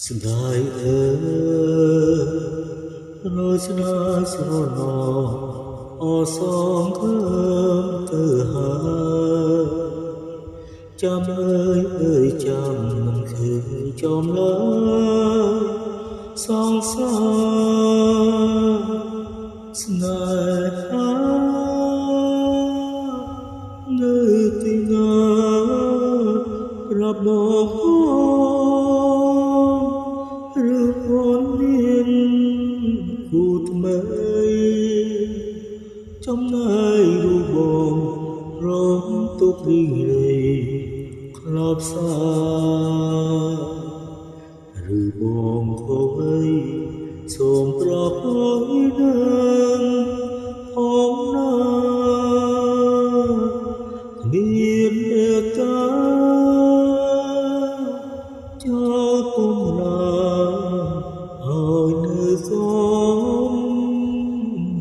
ស្ដាយអើរលស្នាស្រណោអសងខើទៅហើយចាំអើយចាំមិនឃើញចំឡើយសងសាស្នេហានៅទីណាប្រាប់បងឬអូនមានគូថ្មីចំណាយរូបបងរងទុករីងរៃក្លោបសាឬបងខូវអីសូមប្រកបនឹងផងណាមានមេត្តាចូលគុំរាឲ្យនៅសូម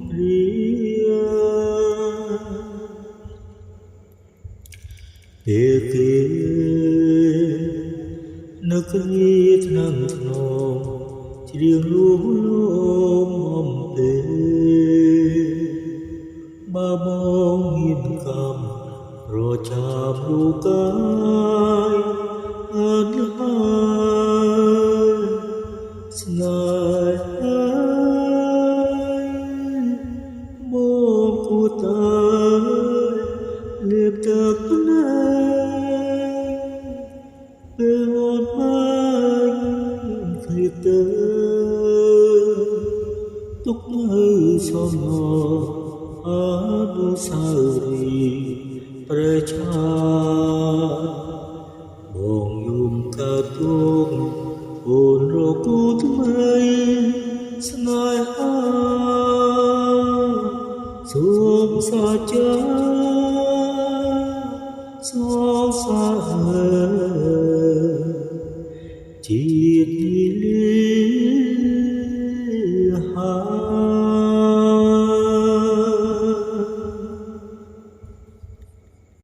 ព្រាពេលគេនឹកគ្នាឆ្នាំធ្នងច្រៀងលួងលោមអំពេលបើបងមានកម្មប្រចាំរូបកាយអត់ហើយស្នេហាមកគួរតែលៀបទឹកភ្នែកពេលអូនមកឃ្លាតទៅទុកនៅសំណអនុស្សាវរីយ៍ព្រះឆាបងយំកើតទុកអូនរកគូថ្មីស្នេហាសូមសាចាសងសាជាតិនេះ